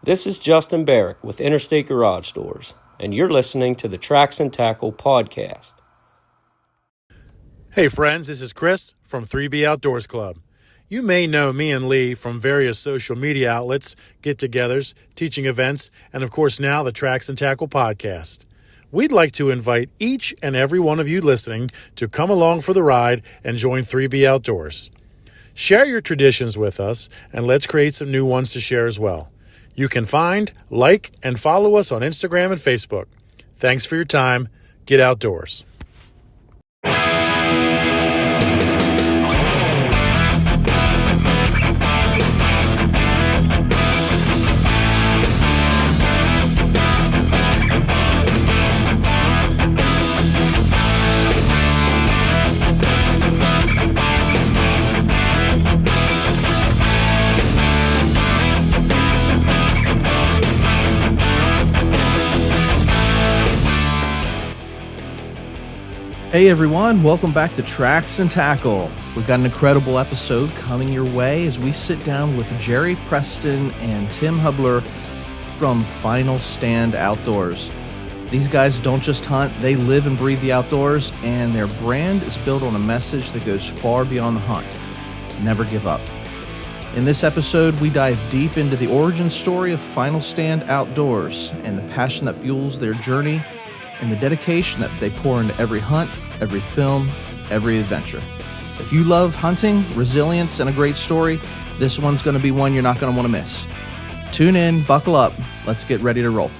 This is Justin Barrick with Interstate Garage Doors, and you're listening to the Tracks and Tackle podcast. Hey friends, this is Chris from 3B Outdoors Club. You may know me and Lee from various social media outlets, get-togethers, teaching events, and of course now the Tracks and Tackle podcast. We'd like to invite each and every one of you listening to come along for the ride and join 3B Outdoors. Share your traditions with us, and let's create some new ones to share as well. You can find, like, and follow us on Instagram and Facebook. Thanks for your time. Get outdoors. Hey everyone, welcome back to Tracks and Tackle. We've got an incredible episode coming your way as we sit down with Jere, Preston, and Tim Hubbler from Final Stand Outdoors. These guys don't just hunt, they live and breathe the outdoors, and their brand is built on a message that goes far beyond the hunt. Never give up. In this episode, we dive deep into the origin story of Final Stand Outdoors and the passion that fuels their journey and the dedication that they pour into every hunt, every film, every adventure. If you love hunting, resilience, and a great story, this one's going to be one you're not going to want to miss. Tune in, buckle up, let's get ready to roll.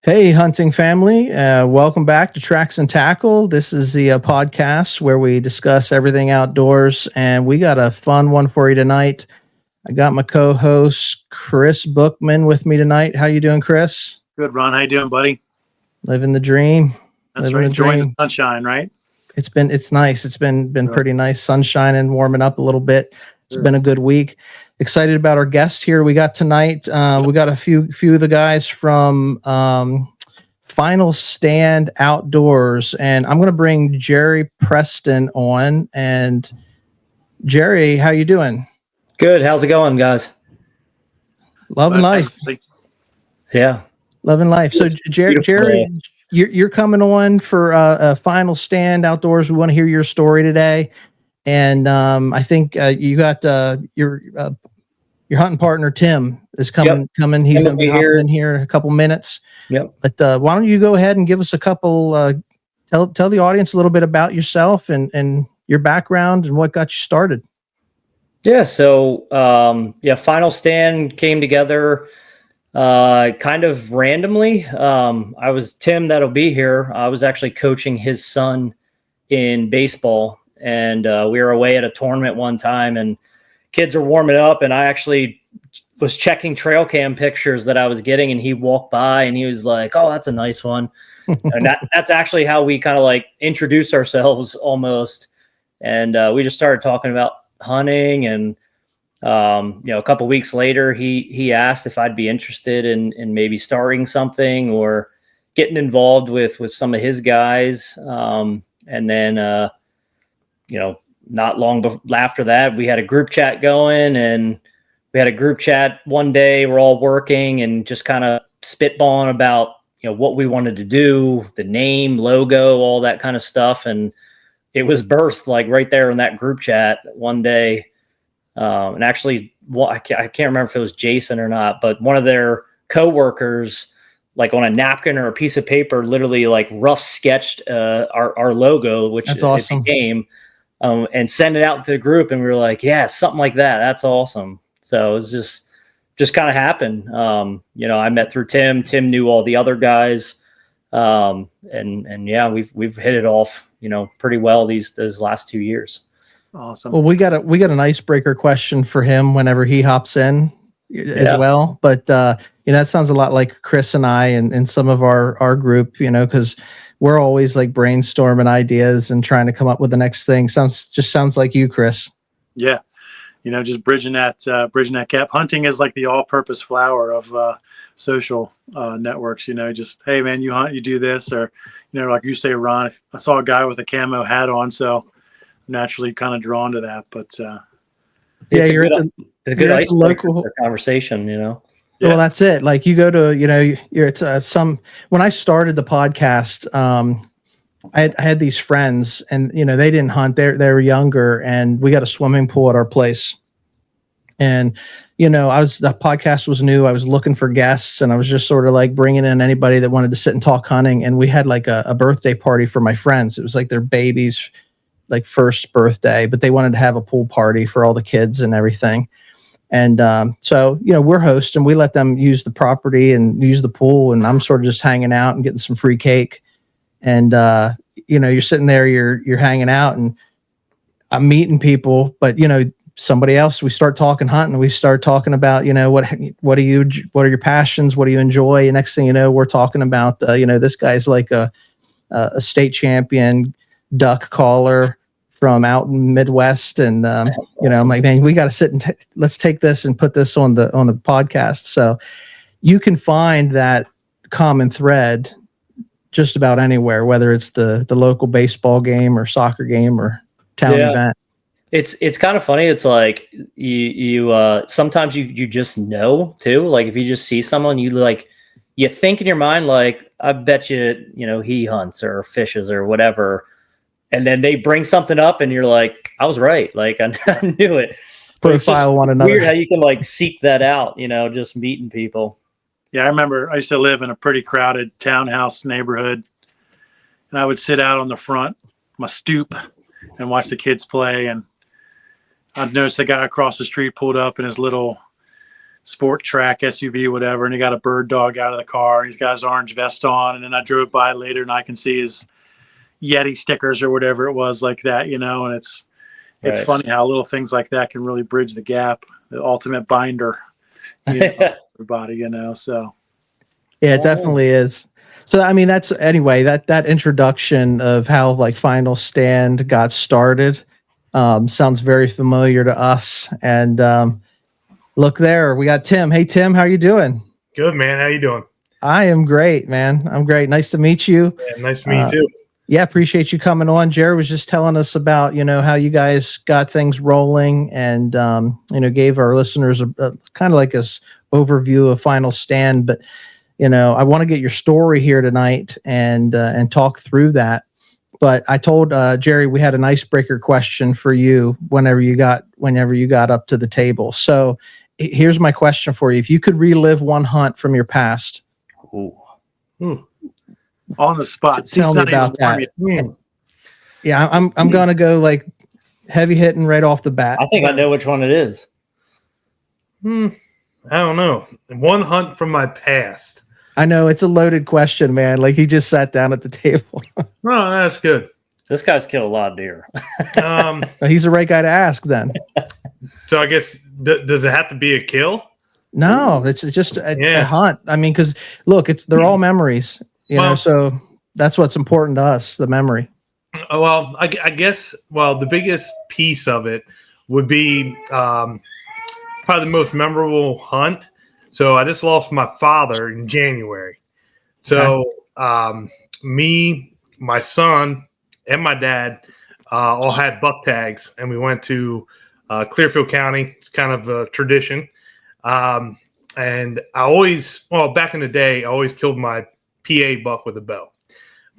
Hey, hunting family. Welcome back to Tracks and Tackle. This is the podcast where we discuss everything outdoors, and we got a fun one for you tonight. I got my co-host, Chris Bookman, with me tonight. How you doing, Chris? Good, Ron. How you doing, buddy? Living the dream. That's right. Enjoying the sunshine, right? It's nice. It's been pretty nice. Sunshine and warming up a little bit. It's been a good week. Excited about our guest here we got tonight. We got a few of the guys from Final Stand Outdoors, and I'm going to bring Jere Preston on. And Jere, how you doing? Good. How's it going, guys? Loving life. Yeah, loving life. So Jere, you're coming on for a Final Stand Outdoors. We want to hear your story today. And I think you got your hunting partner Tim is coming. He's going to be hopping in here in a couple minutes. Yep. But why don't you go ahead and give us a couple? Tell the audience a little bit about yourself and your background and what got you started. Yeah. So Final Stand came together kind of randomly. I was Tim that'll be here. I was actually coaching his son in baseball. And we were away at a tournament one time, and kids are warming up, and I actually was checking trail cam pictures that I was getting, and he walked by, and he was like, "Oh, that's a nice one." And that's actually how we kind of like introduce ourselves almost. And we just started talking about hunting, and a couple weeks later, he asked if I'd be interested in maybe starting something or getting involved with some of his guys, and then. Not long after that, we had a group chat going, and we had a group chat one day. We're all working and just kind of spitballing about, what we wanted to do, the name, logo, all that kind of stuff. And it was birthed like right there in that group chat one day. And actually, I can't remember if it was Jason or not, but one of their coworkers, like on a napkin or a piece of paper, literally like rough sketched our logo, which that's awesome. It became. And send it out to the group, and we were like, yeah, something like that. That's awesome. So it was just kind of happened. I met through Tim. Tim knew all the other guys. And yeah, we've hit it off, pretty well these last 2 years. Awesome. Well, we got an icebreaker question for him whenever he hops in as well. But that sounds a lot like Chris and I and some of our group, because we're always like brainstorming ideas and trying to come up with the next thing. Sounds like you, Chris. Yeah. Just bridging that gap. Hunting is like the all-purpose flower of social networks. Just, hey man, you hunt, you do this, or like you say, Ron. If I saw a guy with a camo hat on, so naturally kind of drawn to that. But yeah, it's a good icebreaker local for conversation. Yeah. Well, that's it. Like you go to, when I started the podcast, I had these friends and, they didn't hunt. They were younger, and we got a swimming pool at our place. And, the podcast was new. I was looking for guests, and I was just sort of like bringing in anybody that wanted to sit and talk hunting. And we had like a birthday party for my friends. It was like their baby's like first birthday, but they wanted to have a pool party for all the kids and everything. And so, we're hosting. We let them use the property and use the pool, and I'm sort of just hanging out and getting some free cake. And you're sitting there, you're hanging out, and I'm meeting people. But somebody else, we start talking hunting. We start talking about what are your passions? What do you enjoy? And next thing you know, we're talking about this guy's like a state champion duck caller from out in Midwest, and I'm like, man, we got to sit and let's take this and put this on the podcast. So you can find that common thread just about anywhere, whether it's the local baseball game or soccer game or town event. It's kind of funny. It's like you sometimes you just know too. Like if you just see someone, you think in your mind, like, I bet you, he hunts or fishes or whatever. And then they bring something up and you're like, I was right. Like I knew it. Profile one another. Weird how you can like seek that out, just meeting people. Yeah, I remember I used to live in a pretty crowded townhouse neighborhood, and I would sit out on the front, my stoop, and watch the kids play. And I'd notice a guy across the street pulled up in his little sport track SUV, whatever, and he got a bird dog out of the car, and he's got his orange vest on. And then I drove by later, and I can see his Yeti stickers or whatever it was like that, and it's Right. funny how little things like that can really bridge the gap, the ultimate binder, everybody, so. Yeah, it definitely is. So, I mean, that's anyway, that introduction of how like Final Stand got started sounds very familiar to us. And look there, we got Tim. Hey, Tim, how are you doing? Good, man. How you doing? I am great, man. I'm great. Nice to meet you. Yeah, nice to meet you too. Yeah, appreciate you coming on. Jere was just telling us about, how you guys got things rolling, and, gave our listeners a kind of like this overview of Final Stand. But, I want to get your story here tonight and talk through that. But I told Jere we had an icebreaker question for you whenever you got up to the table. So here's my question for you. If you could relive one hunt from your past. Ooh. On the spot. Tell me about that. Yeah, I'm gonna go like heavy hitting right off the bat. I think I know which one it is. I don't know. One hunt from my past. I know it's a loaded question, man. Like he just sat down at the table. Oh, that's good. This guy's killed a lot of deer. He's the right guy to ask then. So I guess does it have to be a kill? No, it's just a hunt. I mean, because look, they're all memories. So that's what's important to us, the memory. Well, I guess, the biggest piece of it would be probably the most memorable hunt. So I just lost my father in January. So me, my son, and my dad all had buck tags, and we went to Clearfield County. It's kind of a tradition. And I always, back in the day, I always killed my PA buck with a bow.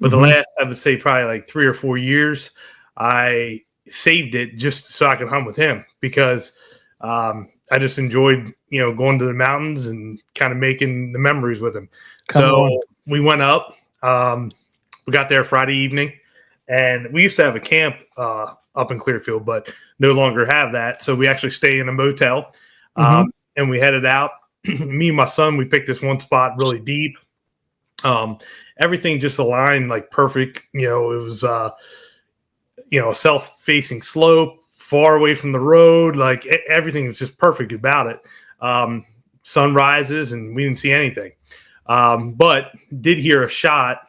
But the last, I would say probably like 3 or 4 years, I saved it just so I could hunt with him, because I just enjoyed, going to the mountains and kind of making the memories with him. We went up, we got there Friday evening, and we used to have a camp up in Clearfield, but no longer have that. So we actually stay in a motel, and we headed out. Me and my son, we picked this one spot really deep. Everything just aligned like perfect. It was, a self-facing slope, far away from the road. Like everything was just perfect about it. Sun rises and we didn't see anything. But did hear a shot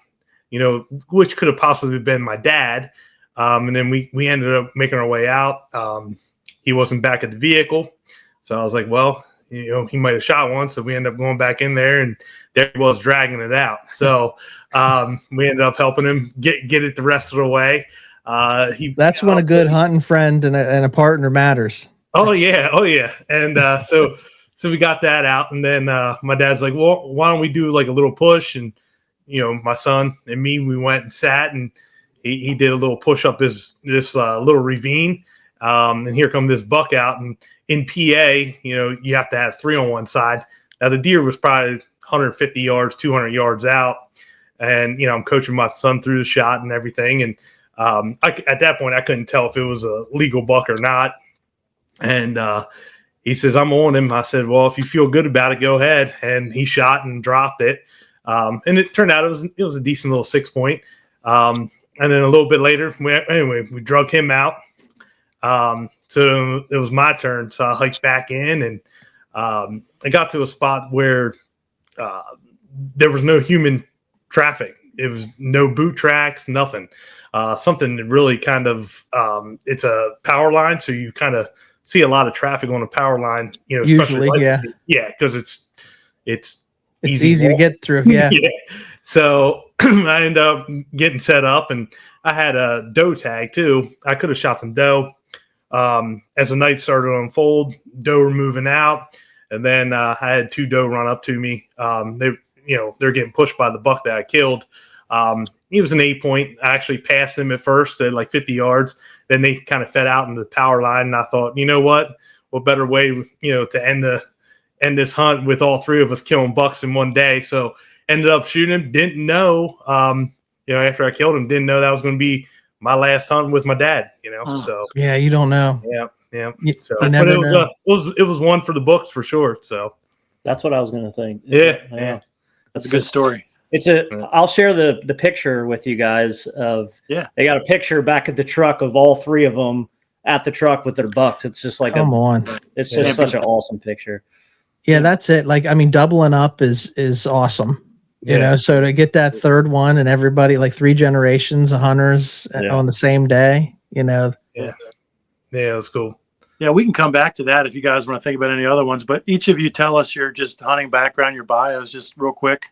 which could have possibly been my dad. And then we ended up making our way out. He wasn't back at the vehicle. So I was like, well, he might have shot one. So we ended up going back in there, and there he was dragging it out. So we ended up helping him get it the rest of the way. That's when a good hunting friend and a partner matters. Oh yeah. And so we got that out, and then my dad's like, well, why don't we do like a little push? And my son and me, we went and sat, and he did a little push up this little ravine, and here come this buck out. And in PA, you have to have 3 on one side. Now the deer was probably 150 yards, 200 yards out, and I'm coaching my son through the shot and everything. And at that point, I couldn't tell if it was a legal buck or not. And he says, I'm on him. I said, well, if you feel good about it, go ahead. And he shot and dropped it. And it turned out it was a decent little 6-point. And then a little bit later, we drug him out. So it was my turn. So I hiked back in, and I got to a spot where there was no human traffic. It was no boot tracks, nothing. Something that really kind of it's a power line, so you kind of see a lot of traffic on a power line, especially because it's easy to get through. Yeah. Yeah. So I ended up getting set up, and I had a doe tag too. I could have shot some doe. As the night started to unfold, doe were moving out, and then I had 2 doe run up to me. They're getting pushed by the buck that I killed. He was an 8-point. I actually passed him at first at like 50 yards. Then they kind of fed out into the power line, and I thought, what better way, to end this hunt with all 3 of us killing bucks in one day. So ended up shooting him. Didn't know, after I killed him, didn't know that was going to be my last hunt with my dad. So yeah, you don't know. Yeah. So, but it was one for the books for sure. So That's what I was going to think. Yeah. That's a good story. I'll share the picture with you guys they got a picture back at the truck of all 3 of them at the truck with their bucks. It's just like it's just such an awesome picture. Yeah, that's it. Like, doubling up is awesome. So to get that 3rd one and everybody, like 3 generations of hunters on the same day, Yeah, that's cool. Yeah, we can come back to that if you guys want to think about any other ones. But each of you tell us your just hunting background, your bios, just real quick.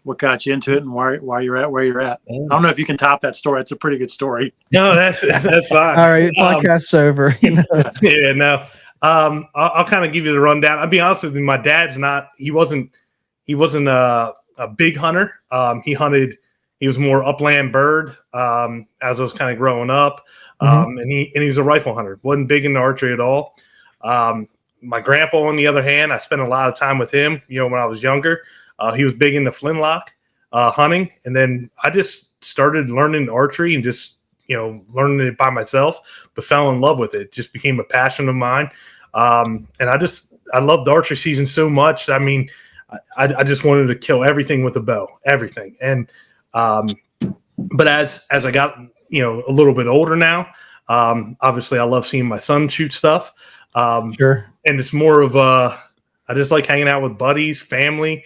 What got you into it and why you're at where you're at? I don't know if you can top that story. It's a pretty good story. No, that's fine. All right, podcast's over. Yeah, no. I'll kind of give you the rundown. I'll be honest with you. My dad's he wasn't a big hunter. He was more upland bird as I was kind of growing up. And he's a rifle hunter. Wasn't big into archery at all. My grandpa, on the other hand, I spent a lot of time with him, when I was younger. He was big into flintlock hunting. And then I just started learning archery and just, learning it by myself, but fell in love with it. Just became a passion of mine. And I loved archery season so much. I mean, I just wanted to kill everything with a bow, everything. And, but as I got, a little bit older now, obviously I love seeing my son shoot stuff. Sure. And it's more of I just like hanging out with buddies, family,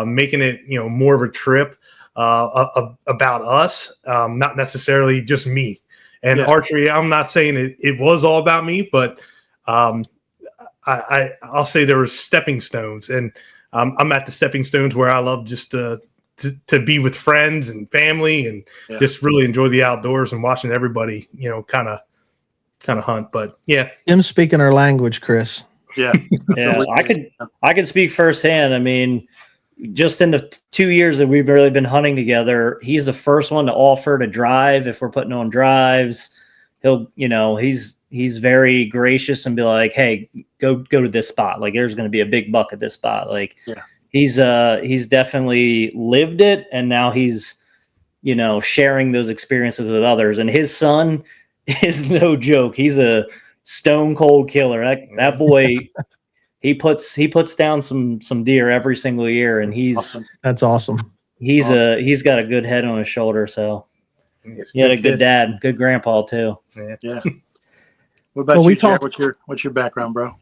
making it, more of a trip, about us, not necessarily just me. And archery, I'm not saying it was all about me, but, I'll say there were stepping stones, and I'm at the stepping stones where I love just to be with friends and family and just really enjoy the outdoors and watching everybody, kind of hunt. But yeah, Tim's speaking our language, Chris. Yeah, I could speak firsthand. I mean, just in the 2 years that we've really been hunting together, he's the first one to offer to drive if we're putting on drives. He'll, he's very gracious and be like, "Hey, go to this spot. Like, there's going to be a big buck at this spot." Like, he's definitely lived it, and now he's, sharing those experiences with others. And his son is no joke. He's a stone cold killer. That boy, he puts down some deer every single year, and that's awesome. He's got a good head on his shoulder. So he had a good dad, good grandpa too. Yeah. What about you, Jere? What's your background, bro?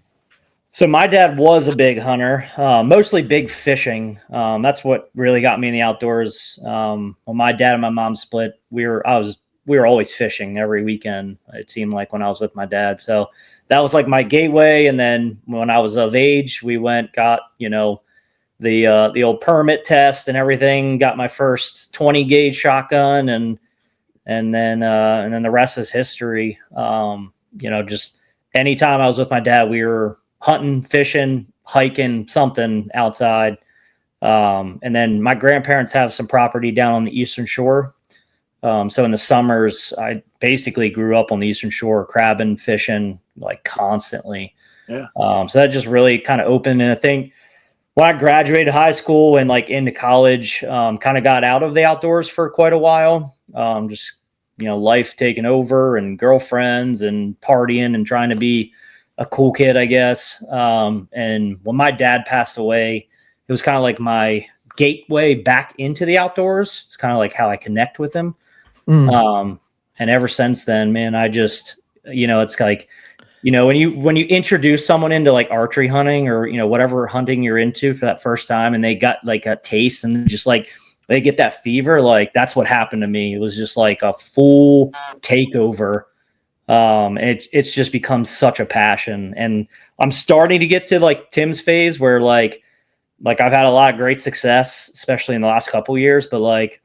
So my dad was a big hunter, mostly big fishing. That's what really got me in the outdoors. When my dad and my mom split, we were always fishing every weekend. It seemed like when I was with my dad. So that was like my gateway. And then when I was of age, we got, the old permit test and everything, got my first 20 gauge shotgun and then the rest is history. Just anytime I was with my dad, we were hunting, fishing, hiking, something outside. And then my grandparents have some property down on the Eastern Shore. So in the summers, I basically grew up on the Eastern Shore, crabbing, fishing, like constantly. Yeah. So that just really kind of opened. And I think when I graduated high school and like into college, kind of got out of the outdoors for quite a while. Life taking over and girlfriends and partying and trying to be a cool kid, I guess. And when my dad passed away, it was kind of like my gateway back into the outdoors. It's kind of like how I connect with him. And ever since then, man, I just, it's like, when you introduce someone into like archery hunting or, whatever hunting you're into for that first time and they got like a taste and just like, they get that fever. Like that's what happened to me. It was just like a full takeover. It's just become such a passion, and I'm starting to get to like Tim's phase where like I've had a lot of great success, especially in the last couple of years, but like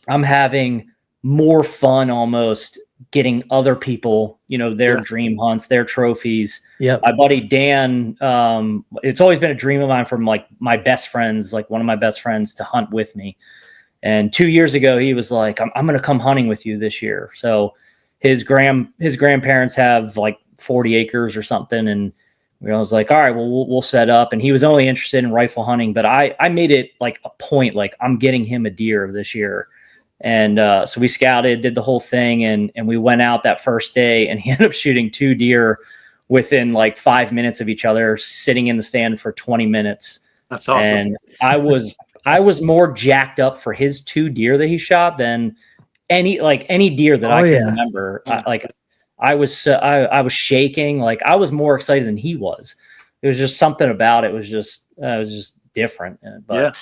I'm having more fun almost getting other people, their dream hunts, their trophies. Yeah. My buddy Dan, it's always been a dream of mine from like my best friends, like one of my best friends to hunt with me. And 2 years ago, he was like, I'm going to come hunting with you this year. So his grandparents have like 40 acres or something. And I was like, all right, well, we'll set up. And he was only interested in rifle hunting, but I made it like a point, like I'm getting him a deer this year. And so we scouted, did the whole thing, and we went out that first day, and he ended up shooting 2 deer within like 5 minutes of each other, sitting in the stand for 20 minutes. That's awesome. And I was more jacked up for his 2 deer that he shot than any deer that I can remember. I was shaking. Like I was more excited than he was. It was just something about it. It was just different. But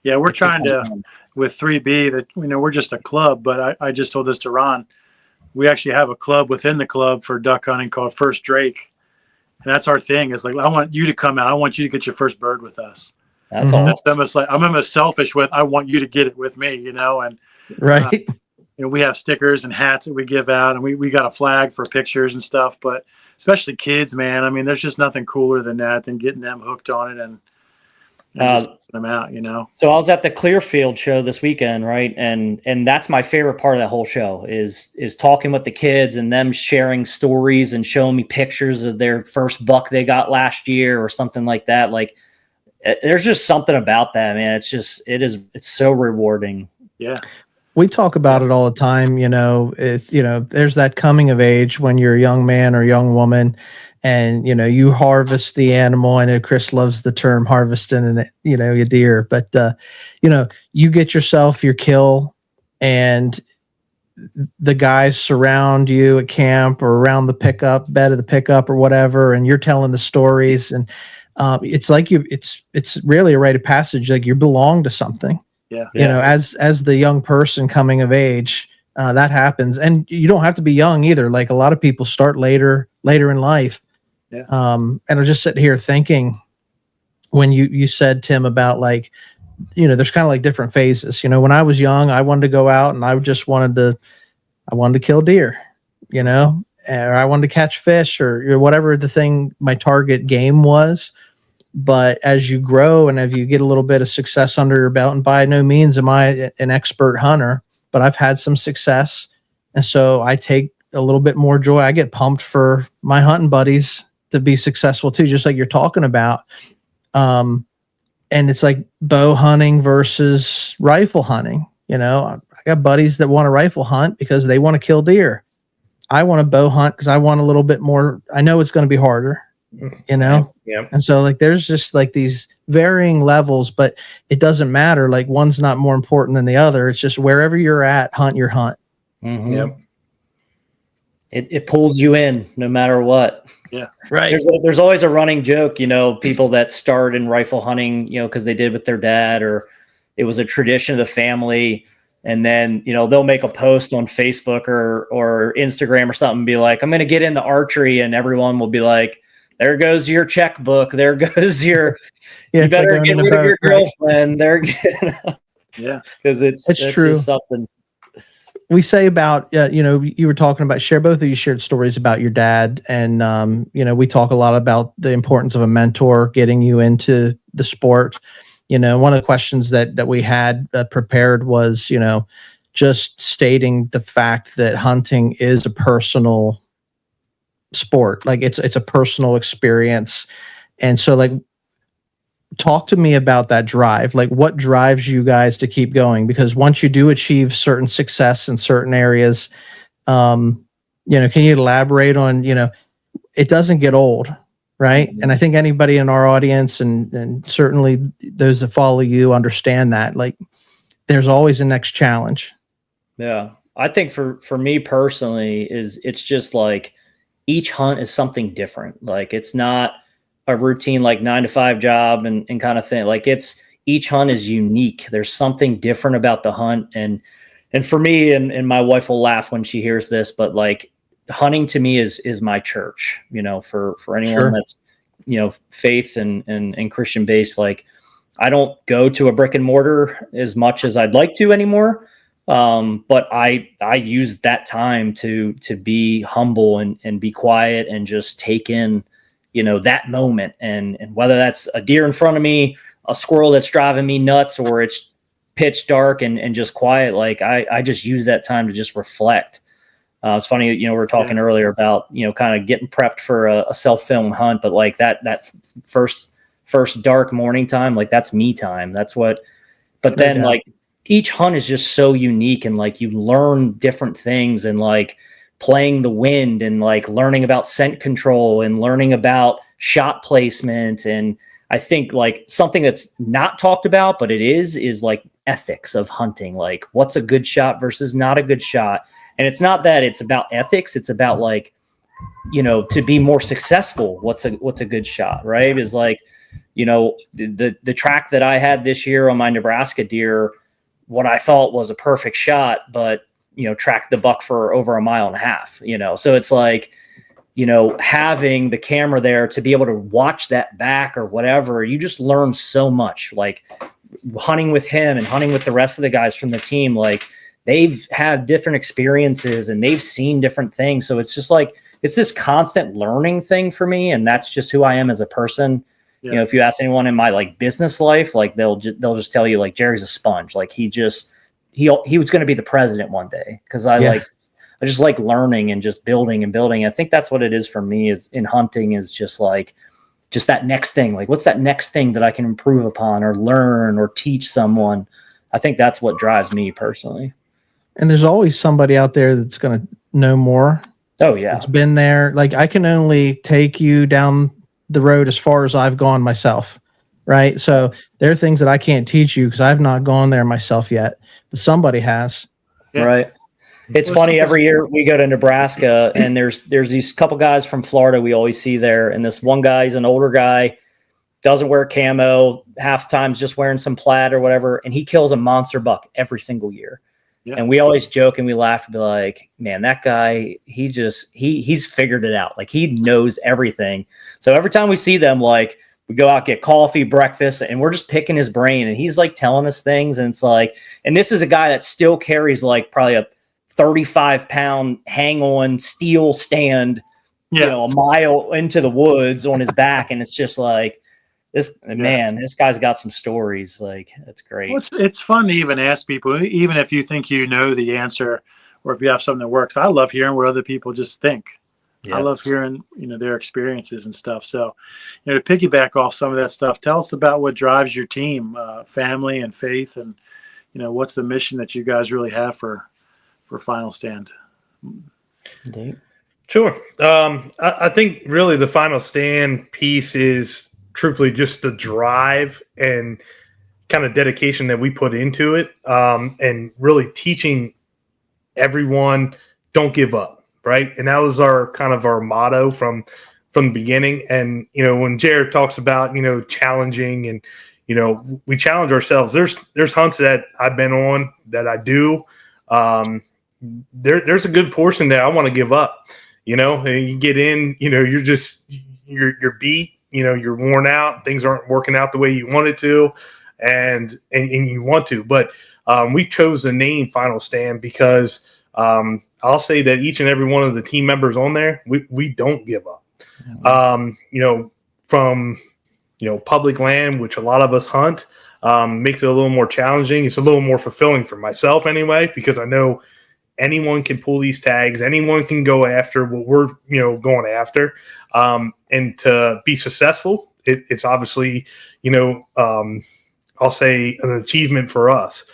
yeah. We're trying to, with 3B, that we're just a club, but I just told this to Ron. We actually have a club within the club for duck hunting called First Drake, and that's our thing. Is like, I want you to come out. I want you to get your first bird with us. That's all. That's almost like I'm almost selfish with. I want you to get it with me, and Right. We have stickers and hats that we give out, and we got a flag for pictures and stuff. But especially kids, man. I mean, there's just nothing cooler than that, than getting them hooked on it and just them out, So I was at the Clearfield show this weekend, right? And that's my favorite part of that whole show is talking with the kids and them sharing stories and showing me pictures of their first buck they got last year or something like that. Like there's just something about that, man. It's so rewarding. Yeah. We talk about it all the time. There's that coming of age when you're a young man or young woman, and you harvest the animal. I know Chris loves the term harvesting, and your deer, but you get yourself your kill, and the guys surround you at camp or around the pickup bed of the pickup or whatever, and you're telling the stories, and it's like it's really a rite of passage. Like you belong to something. Yeah. As the young person coming of age, that happens, and you don't have to be young either. Like a lot of people start later in life. Yeah. And I'm just sitting here thinking when you said, Tim, about like, there's kind of like different phases. When I was young, I wanted to go out and I wanted to kill deer, or I wanted to catch fish or whatever the thing my target game was. But as you grow and as you get a little bit of success under your belt, and by no means am I an expert hunter, but I've had some success. And so I take a little bit more joy. I get pumped for my hunting buddies to be successful too, just like you're talking about. And it's like bow hunting versus rifle hunting. I got buddies that want to rifle hunt because they want to kill deer. I want to bow hunt because I want a little bit more. I know it's going to be harder. Yeah. And so like there's just like these varying levels, but it doesn't matter. Like one's not more important than the other. It's just wherever you're at, hunt your hunt. Mm-hmm. Yep. it pulls you in no matter what. Yeah. Right. There's always a running joke, people that start in rifle hunting, because they did with their dad, or it was a tradition of the family. And then, they'll make a post on Facebook or Instagram or something, and be like, I'm going to get into archery. And everyone will be like, there goes your checkbook. There goes your, you better get rid of your girlfriend. Yeah. Because it's true. Just something. We say about, you were talking about, both of you shared stories about your dad. And, we talk a lot about the importance of a mentor getting you into the sport. One of the questions that we had prepared was, just stating the fact that hunting is a personal sport. Like it's a personal experience. And so talk to me about that drive. Like what drives you guys to keep going? Because once you do achieve certain success in certain areas, can you elaborate on, it doesn't get old, right? And I think anybody in our audience and certainly those that follow you understand that, like there's always a next challenge. Yeah. I think for me personally it's just like each hunt is something different. Like it's not a routine, like 9-to-5 job and kind of thing. Like each hunt is unique. There's something different about the hunt. And for me, and my wife will laugh when she hears this, but like hunting to me is my church, for anyone that's, faith and Christian based. Like I don't go to a brick and mortar as much as I'd like to anymore. But I use that time to be humble and be quiet and just take in, that moment. And whether that's a deer in front of me, a squirrel that's driving me nuts, or it's pitch dark and just quiet. Like I just use that time to just reflect. It's funny, we were talking earlier about, kind of getting prepped for a self-filmed hunt, but like that first dark morning time, like that's me time. That's what, but then like each hunt is just so unique, and like you learn different things, and like playing the wind, and like learning about scent control, and learning about shot placement. And I think like something that's not talked about, but it is like ethics of hunting, like what's a good shot versus not a good shot. And it's not that it's about ethics. It's about like, to be more successful. What's a good shot, right? Is like, the track that I had this year on my Nebraska deer, what I thought was a perfect shot, but, tracked the buck for over 1.5 miles, so it's like, having the camera there to be able to watch that back or whatever, you just learn so much. Like hunting with him and hunting with the rest of the guys from the team, like they've had different experiences and they've seen different things. So it's just like, it's this constant learning thing for me. And that's just who I am as a person. Yeah. If you ask anyone in my like business life, like they'll just tell you like Jerry's a sponge. Like he was going to be the president one day. Cause I just like learning and just building and building. I think that's what it is for me, is in hunting, is just like, just that next thing. Like what's that next thing that I can improve upon or learn or teach someone? I think that's what drives me personally. And there's always somebody out there that's going to know more. Oh yeah. It's been there. Like I can only take you down the road as far as I've gone myself. Right. So there are things that I can't teach you because I've not gone there myself yet, but somebody has. Yeah. Right. It's funny, every year we go to Nebraska and there's these couple guys from Florida we always see there. And this one guy, he's an older guy, doesn't wear camo, half times just wearing some plaid or whatever. And he kills a monster buck every single year. Yeah. And we always joke and we laugh and be like, man, that guy, he's figured it out. Like he knows everything. So every time we see them, like we go out, get coffee, breakfast, and we're just picking his brain. And he's like telling us things. And it's like, and this is a guy that still carries like probably a 35-pound hang-on steel stand, a mile into the woods on his back. And it's just like, this guy's got some stories. Like, that's great. Well, it's fun to even ask people, even if you think you know the answer, or if you have something that works. I love hearing what other people just think. Yep. I love hearing, their experiences and stuff. So, to piggyback off some of that stuff, tell us about what drives your team, family and faith, and, what's the mission that you guys really have for Final Stand. Sure. I think really the Final Stand piece is truthfully just the drive and kind of dedication that we put into it, and really teaching everyone, don't give up, right? And that was our kind of our motto from the beginning. And, you know, when Jere talks about, you know, challenging and, you know, we challenge ourselves. There's hunts that I've been on that I do. There's a good portion that I want to give up, you know, and you get in, you know, you're beat, you know, you're worn out, things aren't working out the way you wanted to, and you want to, but we chose the name Final Stand because I'll say that each and every one of the team members on there, we don't give up. You know, from, you know, public land, which a lot of us hunt, makes it a little more challenging. It's a little more fulfilling for myself anyway, because I know anyone can pull these tags. Anyone can go after what we're, you know, going after. And to be successful, it's obviously, you know, I'll say an achievement for us.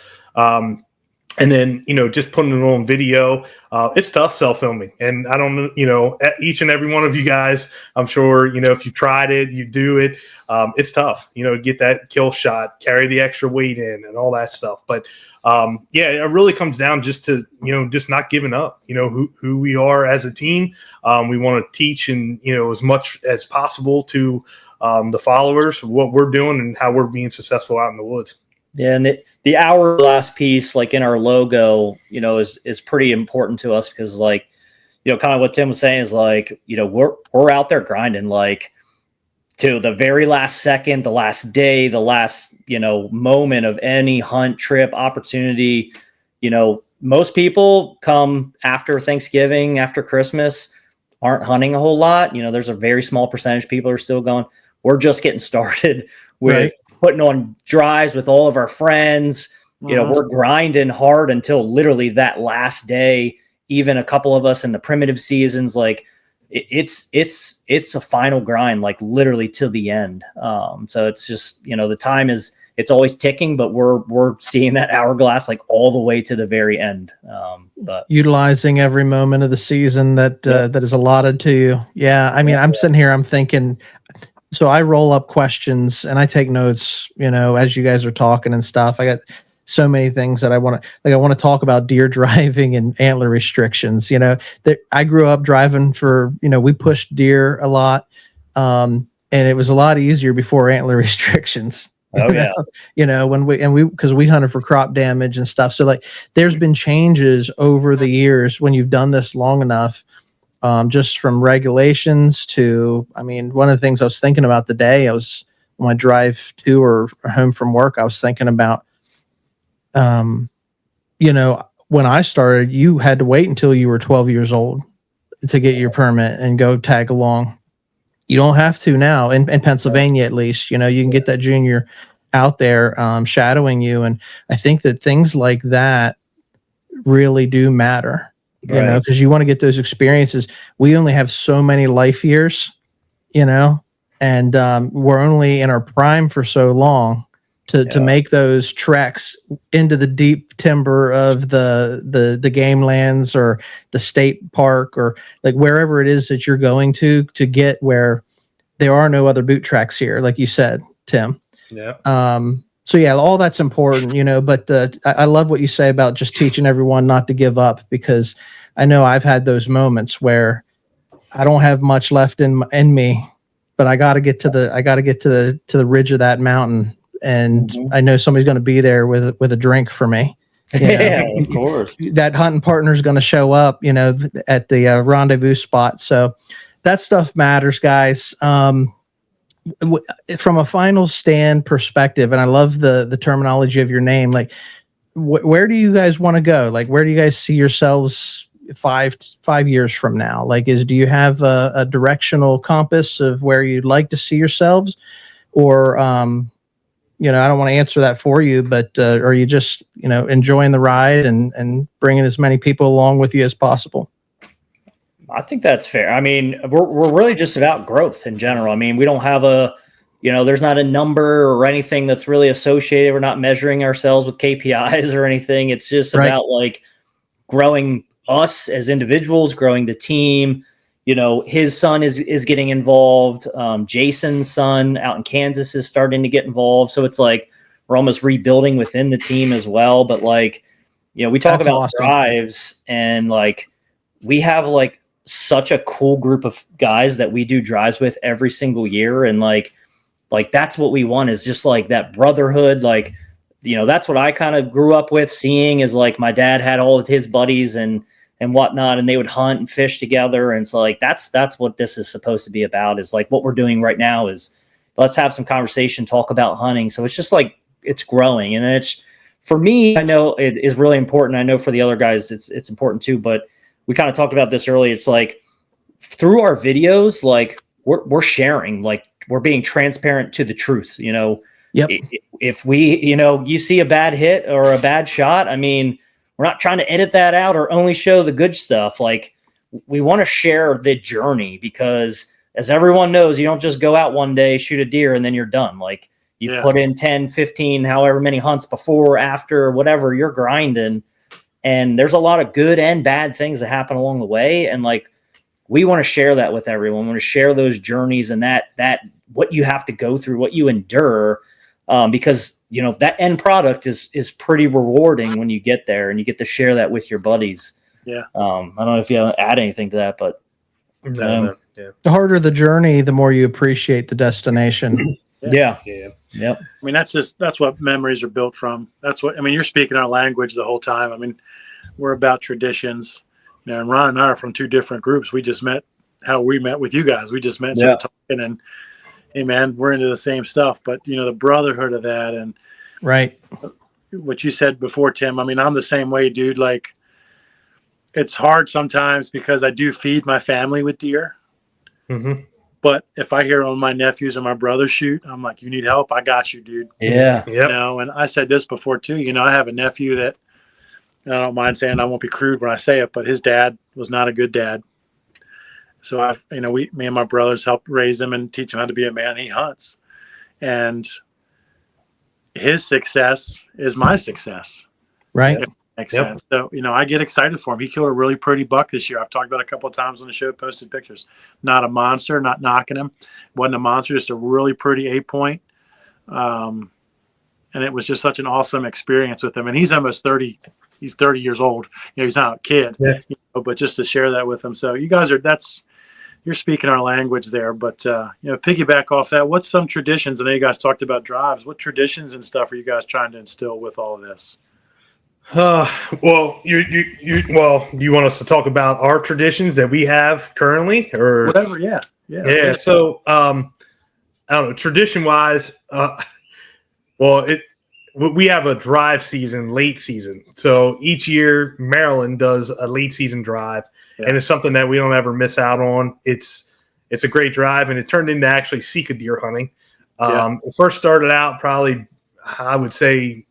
And then, you know, just putting it on video, it's tough self-filming. And I don't know, you know, each and every one of you guys, I'm sure, you know, if you tried it, you do it, it's tough, you know, get that kill shot, carry the extra weight in and all that stuff. But yeah, it really comes down just to, you know, just not giving up, you know, who we are as a team. We want to teach and, you know, as much as possible to the followers what we're doing and how we're being successful out in the woods. Yeah, and the hourglass piece, like in our logo, you know, is pretty important to us because, like, you know, kind of what Tim was saying is like, you know, we're out there grinding like to the very last second, the last day, the last, you know, moment of any hunt, trip, opportunity. You know, most people come after Thanksgiving, after Christmas, aren't hunting a whole lot. You know, there's a very small percentage of people who are still going. We're just getting started with. Right. Putting on drives with all of our friends, you know, we're grinding hard until literally that last day. Even a couple of us in the primitive seasons, like it's a final grind, like literally till the end. So it's just, you know, the time it's always ticking, but we're seeing that hourglass like all the way to the very end. But utilizing every moment of the season that is allotted to you. Yeah, I mean, I'm sitting here, I'm thinking. So I roll up questions and I take notes, you know, as you guys are talking and stuff. I got so many things that I want to talk about deer driving and antler restrictions. You know, that I grew up driving for, you know, we pushed deer a lot. And it was a lot easier before antler restrictions. You know, when because we hunted for crop damage and stuff. So like there's been changes over the years when you've done this long enough. Just from regulations to, I mean, one of the things I was thinking about the day I was on my drive to or home from work, I was thinking about, you know, when I started, you had to wait until you were 12 years old to get your permit and go tag along. You don't have to now in Pennsylvania, at least, you know, you can get that junior out there shadowing you. And I think that things like that really do matter. You know, because you want to get those experiences. We only have so many life years, you know, and we're only in our prime for so long to make those treks into the deep timber of the game lands or the state park or like wherever it is that you're going to get where there are no other boot tracks here, like you said, Tim. Yeah. So yeah, all that's important, you know, but I love what you say about just teaching everyone not to give up, because I know I've had those moments where I don't have much left in me, but I got to get to the ridge of that mountain. And I know somebody's going to be there with a drink for me. You know? Yeah, of course. That hunting partner is going to show up, you know, at the rendezvous spot. So that stuff matters, guys. From a Final Stand perspective, and I love the terminology of your name, like where do you guys want to go? Like, where do you guys see yourselves 5 years from now? Like, do you have a directional compass of where you'd like to see yourselves? Or, you know, I don't want to answer that for you, but are you just, you know, enjoying the ride and bringing as many people along with you as possible? I think that's fair. I mean, we're really just about growth in general. I mean, we don't have there's not a number or anything that's really associated. We're not measuring ourselves with KPIs or anything. It's just about like growing us as individuals, growing the team. You know, his son is getting involved. Jason's son out in Kansas is starting to get involved. So it's like we're almost rebuilding within the team as well. But like, you know, we talk about drives and like we have like such a cool group of guys that we do drives with every single year. And like that's what we want, is just like that brotherhood. Like, that's what I kind of grew up with seeing, is like my dad had all of his buddies and whatnot, and they would hunt and fish together. And so like, that's what this is supposed to be about, is like what we're doing right now is let's have some conversation, talk about hunting. So it's just like, it's growing. And it's, for me, I know it is really important. I know for the other guys, it's important too, but we kind of talked about this earlier. It's like through our videos, like we're sharing, like we're being transparent to the truth, Yep. If we, you see a bad hit or a bad shot, I mean, we're not trying to edit that out or only show the good stuff. Like, we want to share the journey, because as everyone knows, you don't just go out one day, shoot a deer, and then you're done. Like, you've put in 10, 15, however many hunts before, after, whatever, you're grinding. And there's a lot of good and bad things that happen along the way. And like, we want to share that with everyone. We want to share those journeys and that what you have to go through, what you endure, because that end product is pretty rewarding when you get there and you get to share that with your buddies. Yeah. I don't know if you add anything to that, but Yeah. The harder the journey, the more you appreciate the destination. Yeah. I mean, that's what memories are built from. You're speaking our language the whole time. I mean, we're about traditions, and Ron and I are from two different groups. We just met how we met with you guys. We just met started talking, and hey man, we're into the same stuff, but the brotherhood of that, and Right. what you said before, Tim. I mean, I'm the same way, dude. Like, it's hard sometimes because I do feed my family with deer. Mm-hmm. But if I hear one of my nephews or my brothers shoot, I'm like, you need help? I got you, dude. Yeah. Yep. And I said this before too. I have a nephew that, I don't mind saying, I won't be crude when I say it, but his dad was not a good dad. So me and my brothers helped raise him and teach him how to be a man. He hunts, and his success is my success. Right. Makes sense. So, I get excited for him. He killed a really pretty buck this year. I've talked about it a couple of times on the show, posted pictures. Not a monster, not knocking him. Wasn't a monster, just a really pretty 8-point. And it was just such an awesome experience with him. And he's almost 30. He's 30 years old. He's not a kid, but just to share that with him. So you guys you're speaking our language there, but piggyback off that, what's some traditions? I know you guys talked about drives. What traditions and stuff are you guys trying to instill with all of this? Well, you want us to talk about our traditions that we have currently, or whatever? Yeah. So, I don't know, tradition wise, we have a drive season, late season. So each year Maryland does a late season drive, and it's something that we don't ever miss out on. It's a great drive, and it turned into actually Sika deer hunting. It first started out probably, I would say,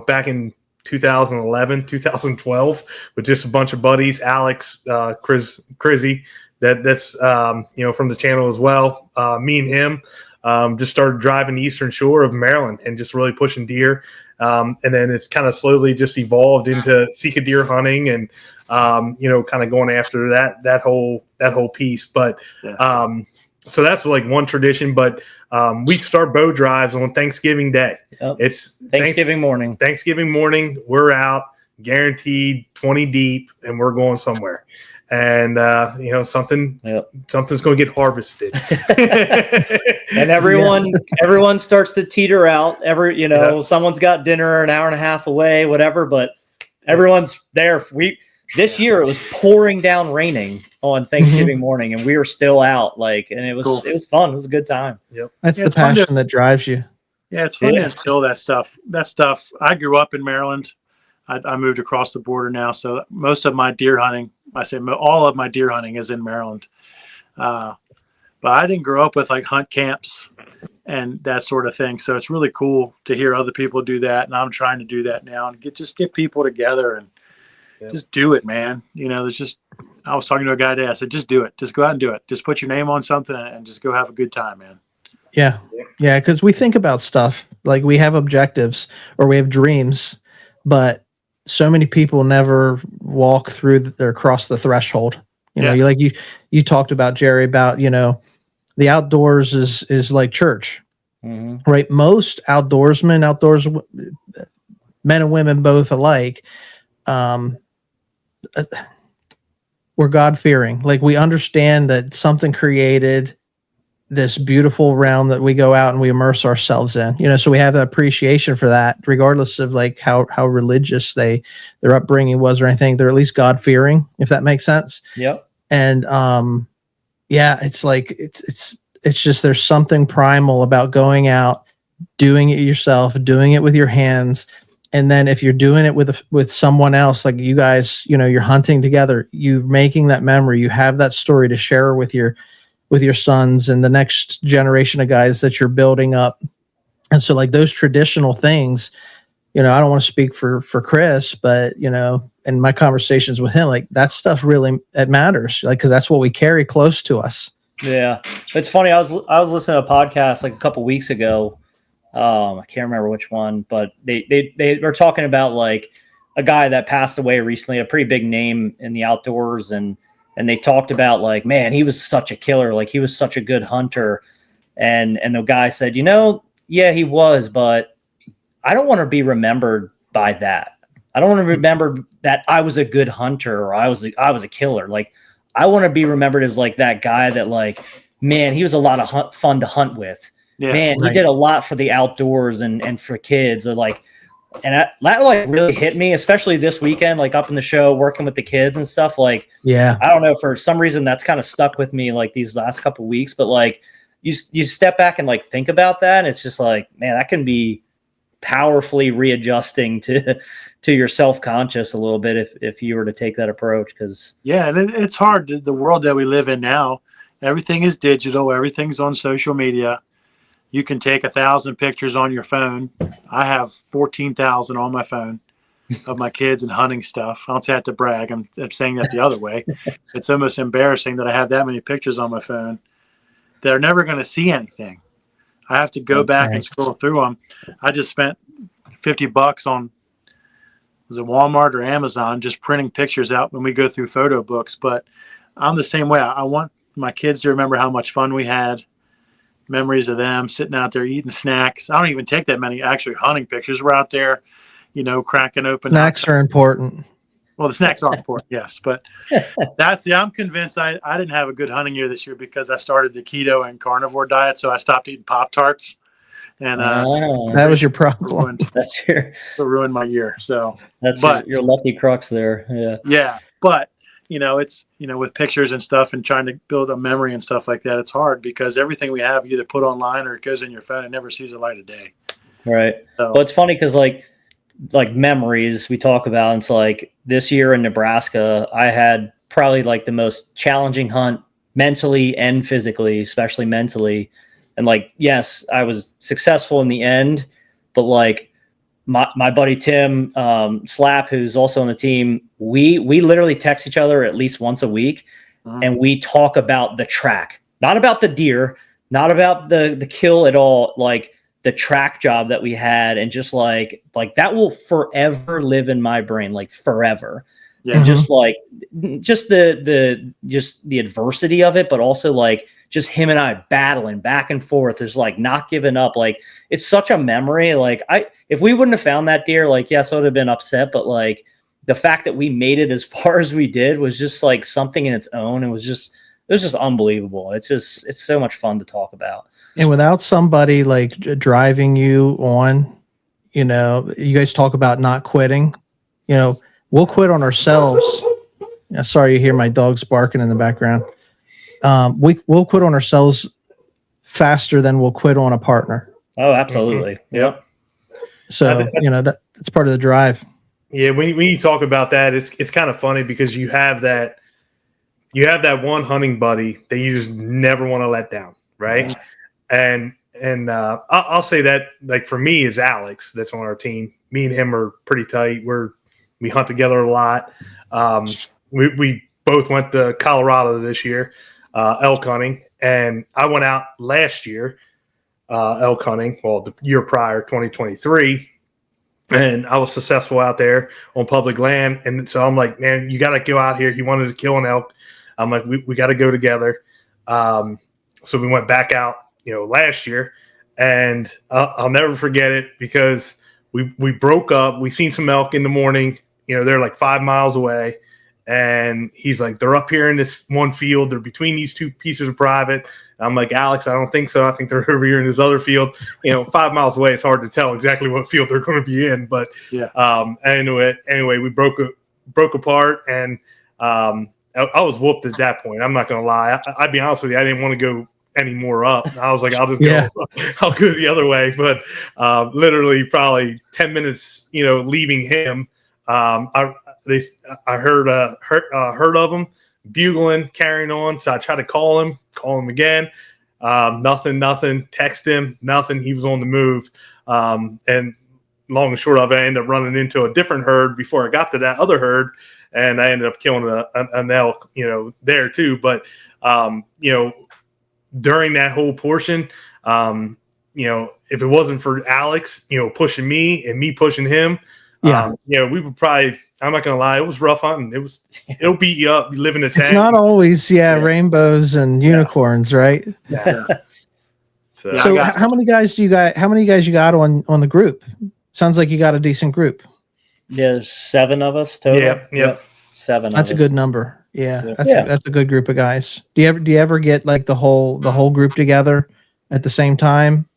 back in 2011, 2012, with just a bunch of buddies, Alex, Crizzy, that's from the channel as well. Me and him just started driving the eastern shore of Maryland and just really pushing deer. And then it's kind of slowly just evolved into Sika deer hunting and kind of going after that whole piece. But so that's like one tradition, but we start bow drives on Thanksgiving Day. Yep. It's Thanksgiving morning. Thanksgiving morning, we're out, guaranteed 20 deep, and we're going somewhere. And something's going to get harvested. And everyone starts to teeter out. Someone's got dinner an hour and a half away, whatever, but everyone's there. This year it was pouring down raining on Thanksgiving morning, and we were still out. And it was It was fun. It was a good time. Yep. That's the passion that drives you. Yeah, it's fun to instill that stuff. That stuff. I grew up in Maryland. I moved across the border now, so most of my deer hunting, all of my deer hunting is in Maryland. But I didn't grow up with hunt camps and that sort of thing. So it's really cool to hear other people do that, and I'm trying to do that now and get people together and just do it, man. I was talking to a guy today. I said, just do it. Just go out and do it. Just put your name on something and just go have a good time, man. Yeah. Yeah. Because we think about stuff like we have objectives or we have dreams, but so many people never walk through or cross the threshold. You talked about, Jere, about, the outdoors is like church, right? Most outdoors, men and women both alike, we're God-fearing. Like, we understand that something created this beautiful realm that we go out and we immerse ourselves in, so we have that appreciation for that, regardless of like how religious their upbringing was or anything. They're at least God-fearing, if that makes sense. Yep. And yeah, it's like it's just, there's something primal about going out, doing it yourself, doing it with your hands. And then if you're doing it with someone else, like you guys, you're hunting together, you making that memory, you have that story to share with your sons and the next generation of guys that you're building up. And so like those traditional things, I don't want to speak for Chris, but in my conversations with him, like that stuff really, it matters, like, cause that's what we carry close to us. Yeah. It's funny. I was listening to a podcast like a couple weeks ago. I can't remember which one, but they were talking about like a guy that passed away recently, a pretty big name in the outdoors. And they talked about like, man, he was such a killer. Like he was such a good hunter. And the guy said, yeah, he was, but I don't want to be remembered by that. I don't want to remember that I was a good hunter or I was a killer. Like I want to be remembered as like that guy that like, man, he was a lot of fun to hunt with. Yeah, man, he did a lot for the outdoors and for kids. And that like really hit me, especially this weekend, like up in the show, working with the kids and stuff. Like, yeah, I don't know, for some reason that's kind of stuck with me like these last couple of weeks. But like, you step back and like think about that, and it's just like, man, that can be powerfully readjusting to your self-conscious a little bit if you were to take that approach. Because it's hard. The world that we live in now, everything is digital, everything's on social media. You can take 1,000 pictures on your phone. I have 14,000 on my phone of my kids and hunting stuff. I don't have to brag. I'm saying that the other way. It's almost embarrassing that I have that many pictures on my phone. They're never going to see anything. I have to go back and scroll through them. I just spent $50 on, was it Walmart or Amazon, just printing pictures out when we go through photo books. But I'm the same way. I want my kids to remember how much fun we had. Memories of them sitting out there eating snacks. I don't even take that many actually hunting pictures. We're out there, cracking open. Snacks are important. Well, the snacks are important, yes. But I'm convinced I didn't have a good hunting year this year because I started the keto and carnivore diet. So I stopped eating Pop-Tarts. And that was your problem. Ruined my year. So that's your lucky crux there. Yeah. Yeah. But it's, with pictures and stuff and trying to build a memory and stuff like that, it's hard because everything we have you either put online or it goes in your phone and never sees the light of day. Right. So, but it's funny because like memories we talk about, it's like this year in Nebraska, I had probably like the most challenging hunt mentally and physically, especially mentally. And like, yes, I was successful in the end, but like, my buddy Tim Slap, who's also on the team, we literally text each other at least once a week, and we talk about the track, not about the deer, not about the kill at all, like the track job that we had, and just like that will forever live in my brain, like forever. Yeah. And just like the adversity of it, but also like just him and I battling back and forth. There's like not giving up. Like it's such a memory. Like if we wouldn't have found that deer, like, yes, I would have been upset, but like the fact that we made it as far as we did was just like something in its own. It was just unbelievable. It's so much fun to talk about. And without somebody like driving you on, you guys talk about not quitting, we'll quit on ourselves. Sorry, you hear my dogs barking in the background. We'll quit on ourselves faster than we'll quit on a partner. Oh, absolutely. Mm-hmm. Yep. So, that's part of the drive. Yeah. When you talk about that, it's kind of funny because you have that one hunting buddy that you just never want to let down. Right. Mm-hmm. And I'll say that, like, for me is Alex that's on our team. Me and him are pretty tight. We hunt together a lot. We both went to Colorado this year, elk hunting, and I went out last year elk hunting, well, the year prior, 2023, and I was successful out there on public land. And so I'm like, man, you got to go out here. He wanted to kill an elk. I'm like, we got to go together. So we went back out, last year, and I'll never forget it because we broke up. We seen some elk in the morning. They're like 5 miles away, And he's like, they're up here in this one field. They're between these two pieces of private. And I'm like, Alex, I don't think so. I think they're over here in this other field. 5 miles away, it's hard to tell exactly what field they're going to be in. But anyway, we broke apart, and I was whooped at that point. I'm not going to lie. I'd be honest with you, I didn't want to go any more up. I was like, I'll just go. I'll go the other way. But literally, probably 10 minutes, leaving him, I heard of him bugling, carrying on. So I tried to call him again. Nothing. Text him, nothing. He was on the move. And long and short of it, I ended up running into a different herd before I got to that other herd, and I ended up killing an elk, there too. But during that whole portion, if it wasn't for Alex, pushing me and me pushing him, we would probably. I'm not gonna lie, it was rough hunting. It'll beat you up. You live in a tank. It's not always rainbows and unicorns, right? Yeah. So how many guys you got on the group? Sounds like you got a decent group. Yeah, there's 7 of us total. Yep. 7. That's a good number. Yeah. That's a good group of guys. Do you ever get like the whole group together at the same time?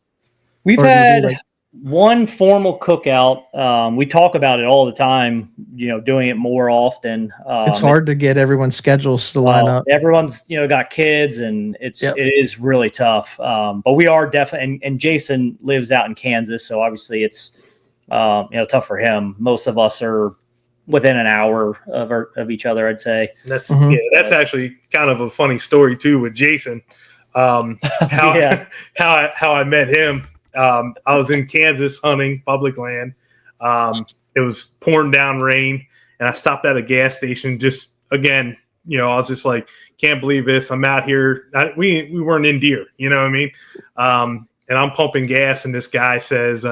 We've had one formal cookout. We talk about it all the time, doing it more often. It's hard to get everyone's schedules to line up. Everyone's, got kids, and it is really tough. But we are definitely, and Jason lives out in Kansas, so obviously it's, tough for him. Most of us are within an hour of each other, I'd say. That's actually kind of a funny story too with Jason. How I met him. I was in Kansas hunting public land. It was pouring down rain, and I stopped at a gas station. Just again, I was just like, can't believe this. I'm out here. We weren't in deer, you know what I mean? And I'm pumping gas, and this guy says,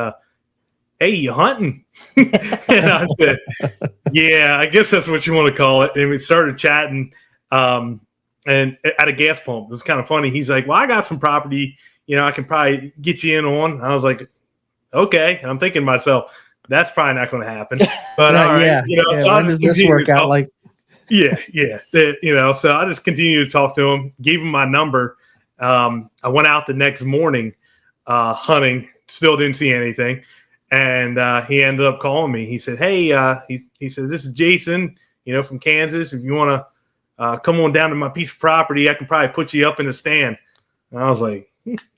"Hey, you hunting?" And I said, "Yeah, I guess that's what you want to call it." And we started chatting, and at a gas pump. It was kind of funny. He's like, "Well, I got some property. I can probably get you in on." I was like, okay. And I'm thinking to myself, that's probably not going to happen. But all right, so when does this work out? Like, so I just continued to talk to him, gave him my number. I went out the next morning hunting, still didn't see anything. And he ended up calling me. He said, "Hey," he said, "this is Jason, from Kansas. If you want to come on down to my piece of property, I can probably put you up in the stand." And I was like,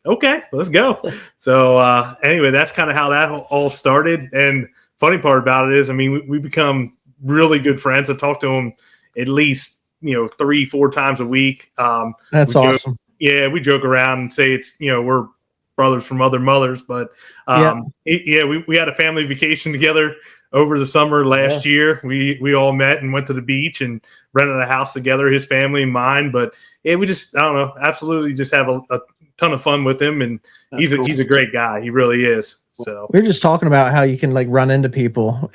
okay, let's go. So anyway, that's kind of how that all started. And funny part about it is, we become really good friends. I talk to him at least 3-4 times a week. That's awesome. We joke around and say it's we're brothers from other mothers, but we had a family vacation together over the summer last year. We all met and went to the beach and rented a house together, his family and mine. But we just, I don't know, absolutely just have a ton of fun with him, and he's a great guy. He really is. So we were just talking about how you can like run into people.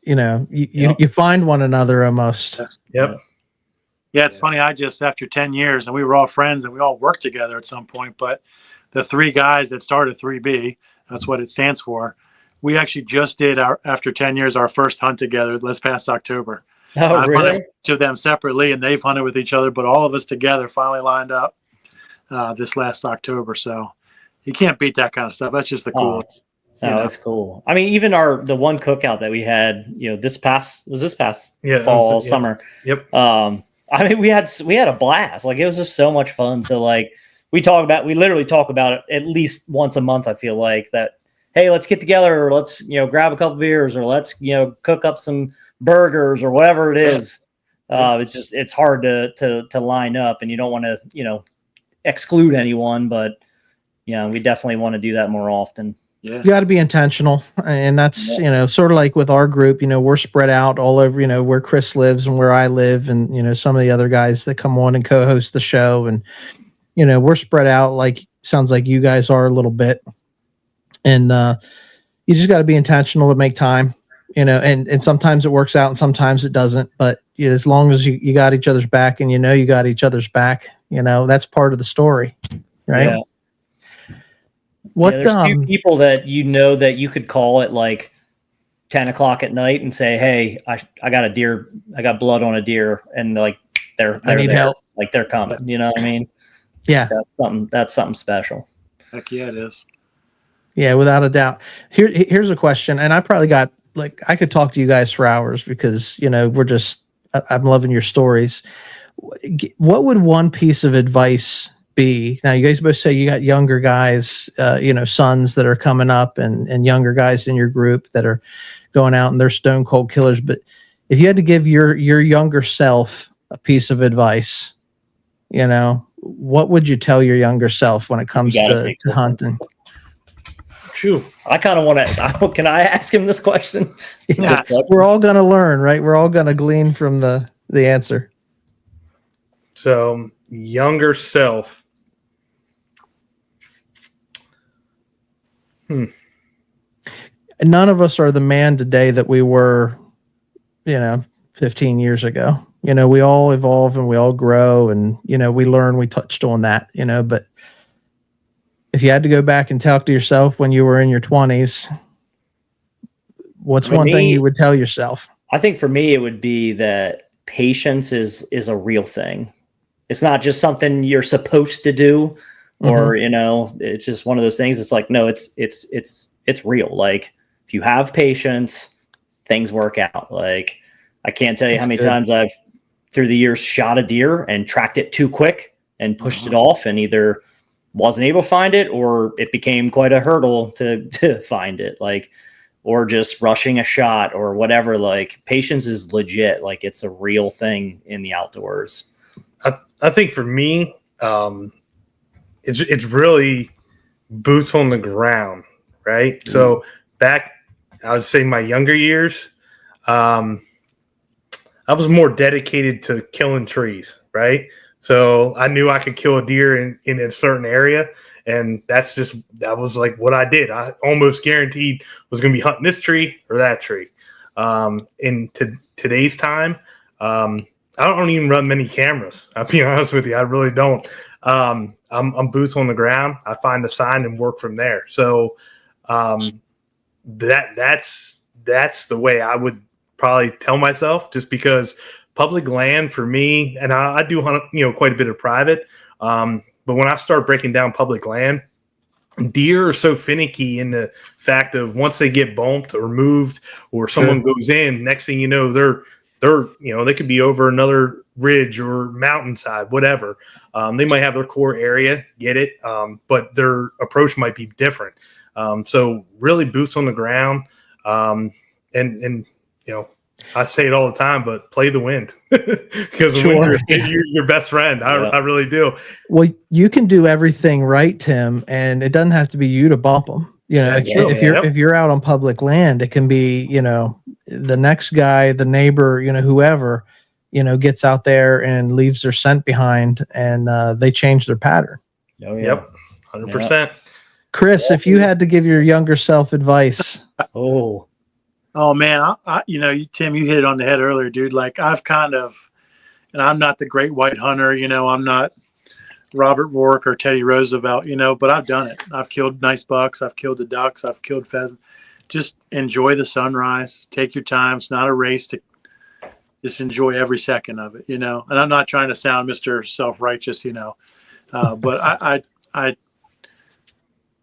You find one another almost. Yep. Yeah, it's funny. I just, after 10 years, and we were all friends and we all worked together at some point, but the 3 guys that started 3B, that's what it stands for. We actually just did after 10 years, our first hunt together this past October. Oh, I've really? hunted each of them separately, and they've hunted with each other, but all of us together finally lined up this last October. So you can't beat that kind of stuff. That's just the coolest. That's cool. Even the one cookout that we had, this past fall, summer. Yep. We had a blast. Like, it was just so much fun. So like we literally talk about it at least once a month. I feel like that. Hey, let's get together, or let's, grab a couple beers, or let's, cook up some burgers or whatever it is. It's hard to line up, and you don't want to, exclude anyone, but we definitely want to do that more often. Yeah. You got to be intentional. And that's, sort of like with our group, we're spread out all over, where Chris lives and where I live, and, some of the other guys that come on and co-host the show. And, we're spread out, like, sounds like you guys are a little bit. And you just got to be intentional to make time, and sometimes it works out and sometimes it doesn't. But as long as you got each other's back, and you got each other's back, that's part of the story, right? Yeah. There's few people that that you could call it like 10 o'clock at night and say, hey, I got a deer, I got blood on a deer, and like they're I need there. help. Like they're coming, you know what I mean? Yeah. That's something special. Heck yeah, it is. Yeah, without a doubt. Here's a question, and I probably got, like, I could talk to you guys for hours because, you know, I'm loving your stories. What would one piece of advice be? Now, you guys both say you got younger guys, you know, sons that are coming up, and younger guys in your group that are going out and they're stone cold killers. But if you had to give your younger self a piece of advice, you know, what would you tell your younger self when it comes to hunting? True. I kind of want to. Can I ask him this question? Yeah, we're all going to learn, right? We're all going to glean from the answer. So, younger self. None of us are the man today that we were, you know, 15 years ago. You know, we all evolve and we all grow, and, you know, we learn. We touched on that, you know, but if you had to go back and talk to yourself when you were in your 20s, what's one thing you would tell yourself? I think for me, it would be that patience is a real thing. It's not just something you're supposed to do, or, you know, it's just one of those things. It's like, no, it's real. Like, if you have patience, things work out. Like, I can't tell you how many times I've through the years shot a deer and tracked it too quick and pushed it off, and either wasn't able to find it, or it became quite a hurdle to find it, like, or just rushing a shot or whatever. Like, patience is legit. Like, it's a real thing in the outdoors. I think for me, it's really boots on the ground, right? So back, I would say my younger years, I was more dedicated to killing trees, right? So I knew I could kill a deer in a certain area, and that was like what I did. I almost guaranteed was going to be hunting this tree or that tree. In today's time, I don't even run many cameras. I'll be honest with you, I really don't. I'm boots on the ground. I find a sign and work from there. So that's the way I would probably tell myself, just because public land for me, and I do hunt, you know, quite a bit of private. But when I start breaking down public land, deer are so finicky in the fact of once they get bumped or moved or someone goes in, next thing you know, they're, you know, they could be over another ridge or mountainside, whatever. They might have their core area, get it, but their approach might be different. So really boots on the ground, and you know, I say it all the time, but play the wind, because the wind is your best friend. I really do. Well, you can do everything right, Tim, and it doesn't have to be you to bump them. You know, if you're out on public land, it can be, you know, the next guy, the neighbor, you know, whoever, you know, gets out there and leaves their scent behind, and they change their pattern. Oh, yeah. Yep, 100%. Chris, if you had to give your younger self advice, Oh man, you know, Tim, you hit it on the head earlier, dude. Like, I've kind of, and I'm not the great white hunter, you know, I'm not Robert Rourke or Teddy Roosevelt, you know, but I've done it. I've killed nice bucks. I've killed the ducks. I've killed pheasants. Just enjoy the sunrise. Take your time. It's not a race. To just enjoy every second of it, you know. And I'm not trying to sound Mr. Self-righteous, you know, but I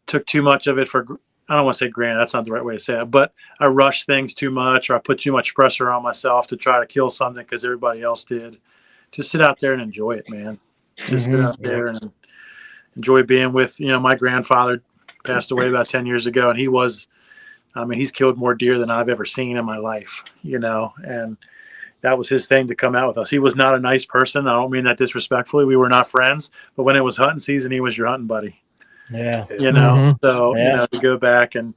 took too much of it for, I don't want to say granted, that's not the right way to say it, but I rushed things too much, or I put too much pressure on myself to try to kill something because everybody else did. Just sit out there and enjoy it, man. Just sit out there and enjoy being with, you know, my grandfather passed away about 10 years ago, and he's killed more deer than I've ever seen in my life, you know, and that was his thing to come out with us. He was not a nice person. I don't mean that disrespectfully. We were not friends, but when it was hunting season, he was your hunting buddy. Yeah. You know, so, you know, to go back and